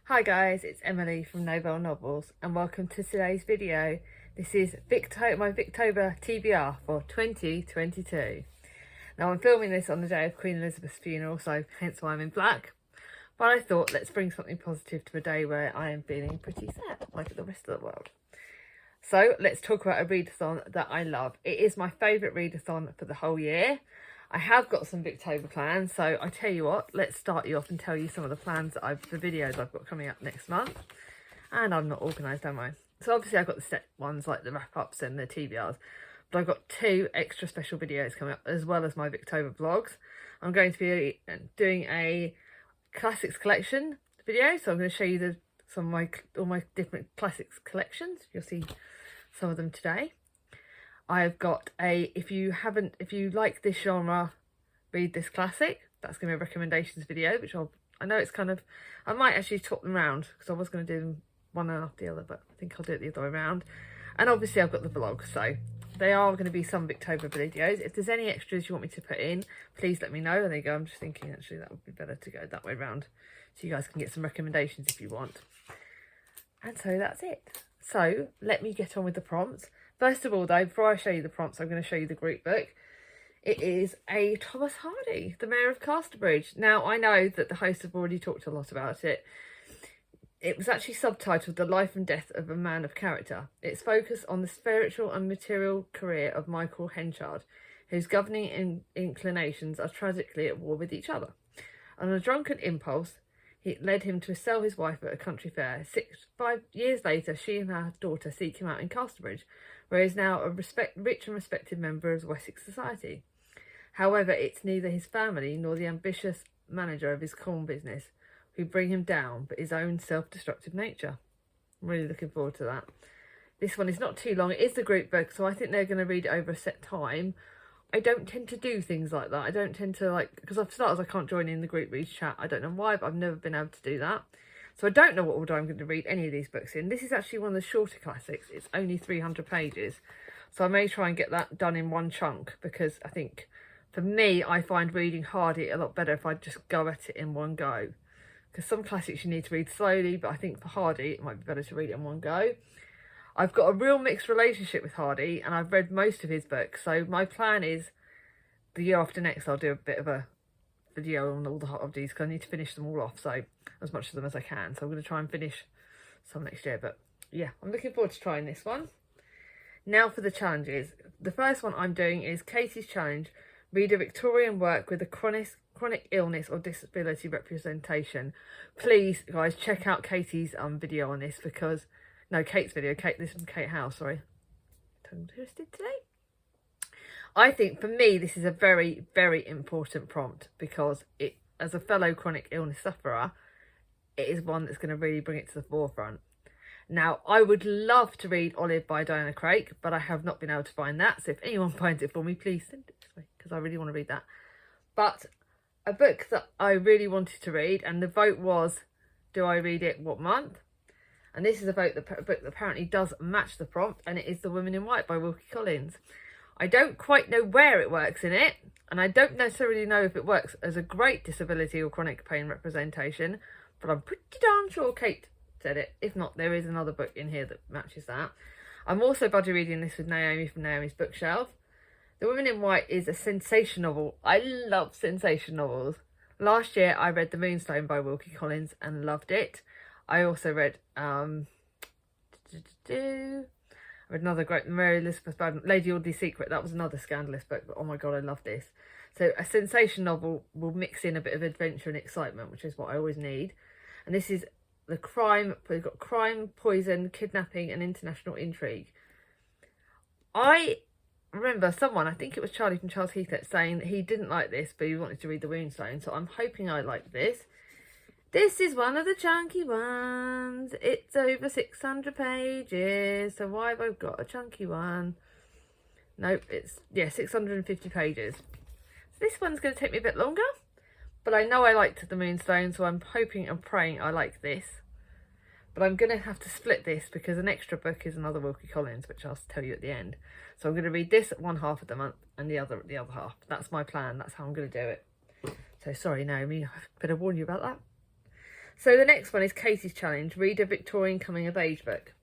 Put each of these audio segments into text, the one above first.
Hi guys, it's Emily from Novel Novels and welcome to today's video. This is my Victober TBR for 2022. Now I'm filming this on the day of Queen Elizabeth's funeral, so hence why I'm in black. But I thought let's bring something positive to a day where I am feeling pretty sad, like the rest of the world. So let's talk about a readathon that I love. It is my favourite readathon for the whole year. I have got some Victober plans, so I tell you what, let's start you off and tell you some of the plans that the videos I've got coming up next month. And I'm not organised, am I? So obviously I've got the set ones like the wrap-ups and the TBRs, but I've got 2 extra special videos coming up as well as my Victober vlogs. I'm going to be doing a classics collection video, so I'm going to show you all my different classics collections. You'll see some of them today. I've got if you like this genre, read this classic. That's going to be a recommendations video, which I know it's kind of, I might actually swap them around because I was going to do them one after the other, but I think I'll do it the other way around. And obviously I've got the vlog, so they are going to be some Victober videos. If there's any extras you want me to put in, please let me know. And there you go. I'm just thinking actually that would be better to go that way around, so you guys can get some recommendations if you want. And so that's it. So let me get on with the prompts. First of all though, before I show you the prompts, I'm going to show you the group book. It is a Thomas Hardy, the Mayor of Casterbridge. Now I know that the hosts have already talked a lot about it. It was actually subtitled The Life and Death of a Man of Character. It's focused on the spiritual and material career of Michael Henchard, whose governing inclinations are tragically at war with each other. On a drunken impulse, it led him to sell his wife at a country fair. 5 years later, she and her daughter seek him out in Casterbridge, where he is now a rich and respected member of Wessex society. However, it's neither his family nor the ambitious manager of his corn business who bring him down, but his own self-destructive nature. I'm really looking forward to that. This one is not too long. It is the group book, so I think they're going to read it over a set time. I don't tend to do things like that. I don't tend to because I've started, I can't join in the group read chat. I don't know why, but I've never been able to do that. So I don't know what order I'm going to read any of these books in. This is actually one of the shorter classics. It's only 300 pages. So I may try and get that done in one chunk, because I think for me, I find reading Hardy a lot better if I just go at it in one go. Because some classics you need to read slowly, but I think for Hardy, it might be better to read it in one go. I've got a real mixed relationship with Hardy, and I've read most of his books. So my plan is the year after next, I'll do a bit of a video on all the Hardys, because I need to finish them all off, so as much of them as I can. So I'm going to try and finish some next year. But yeah, I'm looking forward to trying this one. Now for the challenges. The first one I'm doing is Katie's challenge. Read a Victorian work with a chronic illness or disability representation. Please, guys, check out Katie's video on this, because Kate's video. This is from Kate House. Sorry, tongue twisted today. I think for me this is a very, very important prompt, because it, as a fellow chronic illness sufferer, it is one that's going to really bring it to the forefront. Now, I would love to read Olive by Diana Craig, but I have not been able to find that. So if anyone finds it for me, please send it to me, because I really want to read that. But a book that I really wanted to read, and the vote was, do I read it what month? And this is a book that apparently does match the prompt, and it is The Woman in White by Wilkie Collins. I don't quite know where it works in it, and I don't necessarily know if it works as a great disability or chronic pain representation, but I'm pretty darn sure Kate said it. If not, there is another book in here that matches that. I'm also buddy reading this with Naomi from Naomi's Bookshelf. The Woman in White is a sensation novel. I love sensation novels. Last year I read The Moonstone by Wilkie Collins and loved it. I also read I read another great, Mary Elizabeth Bowden, Lady Audley's Secret. That was another scandalous book, but oh my god, I love this. So a sensation novel will mix in a bit of adventure and excitement, which is what I always need. And this is the crime. We've got crime, poison, kidnapping, and international intrigue. I remember someone, I think it was Charlie from Charles Heathlet, saying that he didn't like this, but he wanted to read The Moonstone. So I'm hoping I like this. This is one of the chunky ones. It's over 600 pages. So why have I got a chunky one? Nope, it's, 650 pages. So this one's going to take me a bit longer. But I know I liked The Moonstone, so I'm hoping and praying I like this. But I'm going to have to split this, because an extra book is another Wilkie Collins, which I'll tell you at the end. So I'm going to read this at one half of the month and the other half. That's my plan. That's how I'm going to do it. So sorry, Naomi, I better warn you about that. So the next one is Katie's challenge, read a Victorian coming of age book.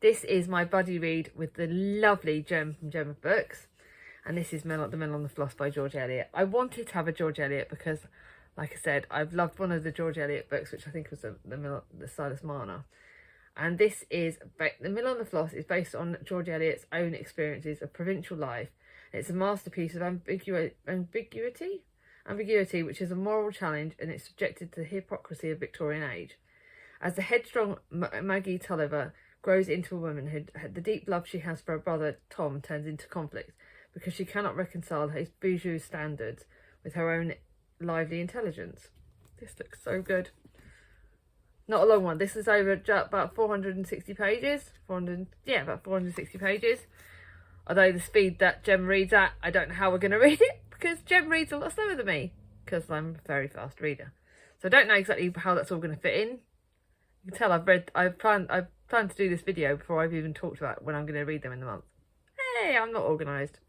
This is my buddy read with the lovely Gem from Gem of Books. And this is The Mill on the Floss by George Eliot. I wanted to have a George Eliot because, like I said, I've loved one of the George Eliot books, which I think was the Silas Marner. And this is, The Mill on the Floss is based on George Eliot's own experiences of provincial life. It's a masterpiece of ambiguity, which is a moral challenge, and it's subjected to the hypocrisy of Victorian age. As the headstrong Maggie Tulliver grows into a womanhood, the deep love she has for her brother Tom turns into conflict because she cannot reconcile his bourgeois standards with her own lively intelligence. This looks so good. Not a long one. This is over about 460 pages. About 460 pages. Although the speed that Gem reads at, I don't know how we're going to read it, because Gem reads a lot slower than me, because I'm a very fast reader. So I don't know exactly how that's all going to fit in. You can tell I've planned to do this video before I've even talked about when I'm going to read them in the month. Hey, I'm not organised.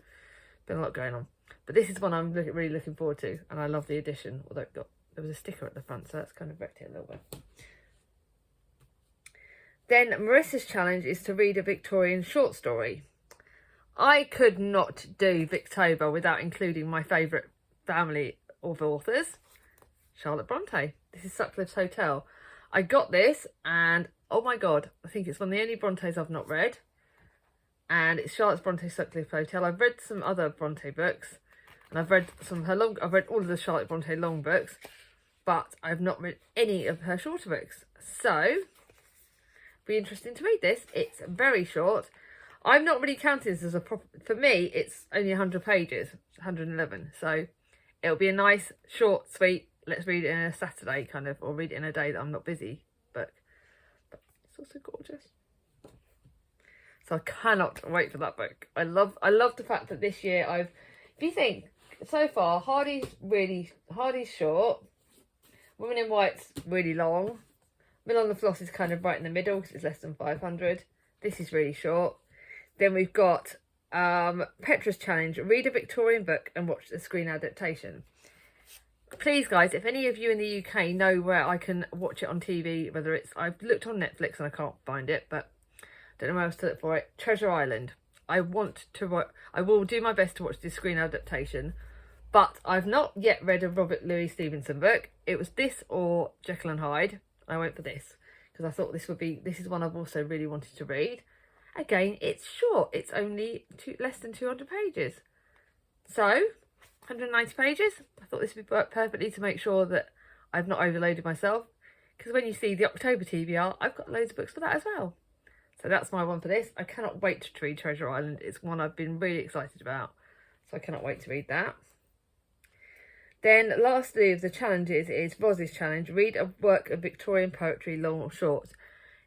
Been a lot going on. But this is one I'm really looking forward to, and I love the edition, although there was a sticker at the front, so that's kind of wrecked it a little bit. Then Marisa's challenge is to read a Victorian short story. I could not do Victober without including my favourite family of authors, Charlotte Bronte. This is Sutcliffe's Hotel. I got this and, oh my God, I think it's one of the only Brontes I've not read. And it's Charlotte Bronte's Sutcliffe's Hotel. I've read some other Bronte books, and I've read some of her I've read all of the Charlotte Bronte long books, but I've not read any of her shorter books. So, be interesting to read this. It's very short. I'm not really counting this as a for me, it's only 100 pages, 111. So it'll be a nice, short, sweet, let's read it in a Saturday kind of, or read it in a day that I'm not busy book. But it's also gorgeous. So I cannot wait for that book. I love the fact that this year if you think, so far, Hardy's short, Women in White's really long, Mill on the Floss is kind of right in the middle because it's less than 500. This is really short. Then we've got Petra's challenge, read a Victorian book and watch the screen adaptation. Please guys, if any of you in the UK know where I can watch it on TV, whether it's, I've looked on Netflix and I can't find it, but I don't know where else to look for it. Treasure Island. I will do my best to watch this screen adaptation, but I've not yet read a Robert Louis Stevenson book. It was this or Jekyll and Hyde. I went for this because I thought this is one I've also really wanted to read. Again, it's short. It's only less than 200 pages. So, 190 pages. I thought this would work perfectly to make sure that I've not overloaded myself. Because when you see the October TBR, I've got loads of books for that as well. So that's my one for this. I cannot wait to read Treasure Island. It's one I've been really excited about. So I cannot wait to read that. Then lastly of the challenges is Rosie's challenge. Read a work of Victorian poetry, long or short.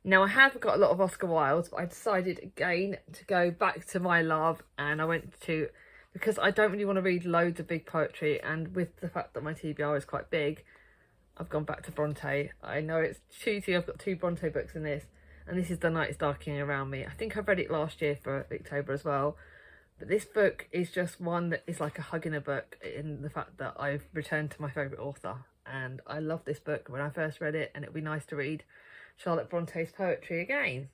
Now I have got a lot of Oscar Wilde, but I decided again to go back to my love, and I went to, because I don't really want to read loads of big poetry, and with the fact that my TBR is quite big, I've gone back to Bronte. I know it's cheaty, I've got 2 Bronte books in this, and this is The Night is Darkening Around Me. I think I've read it last year for Victober as well. But this book is just one that is like a hug in a book, in the fact that I've returned to my favourite author. And I loved this book when I first read it, and it'd be nice to read Charlotte Bronte's poetry again.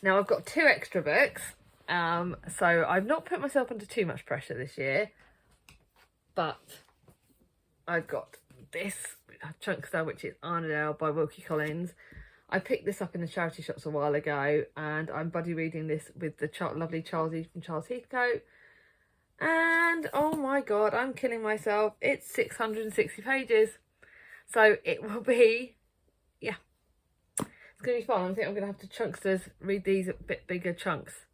Now I've got 2 extra books, so I've not put myself under too much pressure this year. But I've got this Chunkster, which is Armadale by Wilkie Collins. I picked this up in the charity shops a while ago, and I'm buddy reading this with the lovely Charles E from Charles Heathcote. And oh my God, I'm killing myself. It's 660 pages. So it will be, yeah, it's going to be fun. I think I'm going to have to Chunksters read these a bit bigger chunks.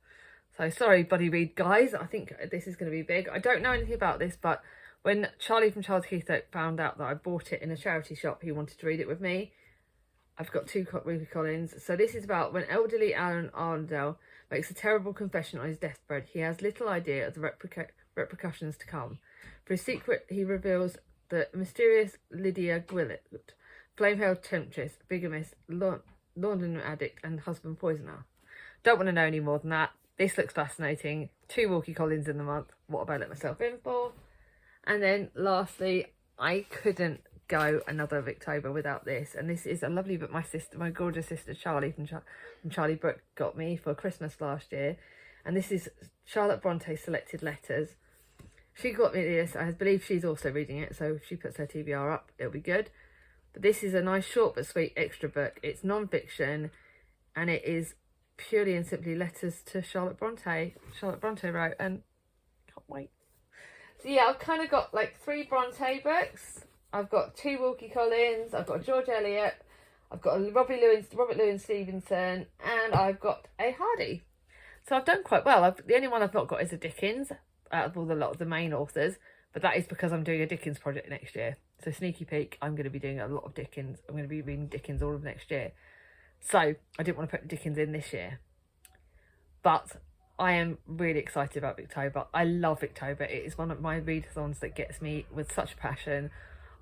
So sorry, buddy read guys. I think this is going to be big. I don't know anything about this, but when Charlie from Charles Heathcote found out that I bought it in a charity shop, he wanted to read it with me. I've got 2 Wilkie Collins. So this is about when elderly Alan Arndale makes a terrible confession on his deathbed. He has little idea of the repercussions to come. For his secret, he reveals the mysterious Lydia Gwillett, flame-hailed temptress, bigamist, laundry addict and husband poisoner. Don't want to know any more than that. This looks fascinating. 2 Wilkie Collins in the month. What have I let myself in for? And then lastly, I couldn't go another Victober without this. And this is a lovely book my gorgeous sister Charlie from Charlie Brooke got me for Christmas last year. And this is Charlotte Bronte's Selected Letters. She got me this. I believe she's also reading it, so if she puts her TBR up, it'll be good. But this is a nice, short but sweet extra book. It's non-fiction, and it is purely and simply letters to Charlotte Bronte. Charlotte Bronte wrote, and can't wait. So yeah, I've kind of got like 3 Bronte books. I've got 2 Wilkie Collins. I've got a George Eliot. I've got a Robert Louis Stevenson, and I've got a Hardy. So I've done quite well. The only one I've not got is a Dickens, out of all a lot of the main authors, but that is because I'm doing a Dickens project next year. So sneaky peek, I'm going to be doing a lot of Dickens. I'm going to be reading Dickens all of next year. So I didn't want to put Dickens in this year. But I am really excited about Victober. I love Victober. It is one of my readathons that gets me with such passion.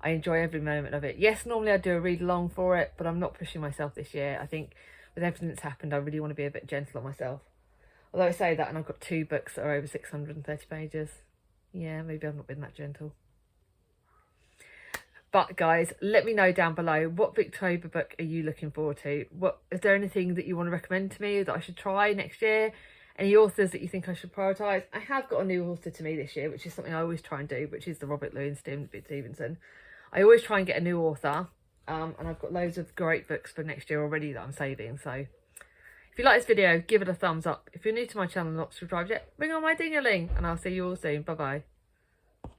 I enjoy every moment of it. Yes, normally I do a read along for it, but I'm not pushing myself this year. I think with everything that's happened, I really want to be a bit gentle on myself. Although I say that, and I've got 2 books that are over 630 pages. Yeah, maybe I've not been that gentle. But guys, let me know down below, what Victober book are you looking forward to? Is there anything that you want to recommend to me that I should try next year? Any authors that you think I should prioritise? I have got a new author to me this year, which is something I always try and do, which is the Robert Louis Stevenson. I always try and get a new author, and I've got loads of great books for next year already that I'm saving. So if you like this video, give it a thumbs up. If you're new to my channel and not subscribed yet, ring on my ding-a-ling, and I'll see you all soon. Bye bye.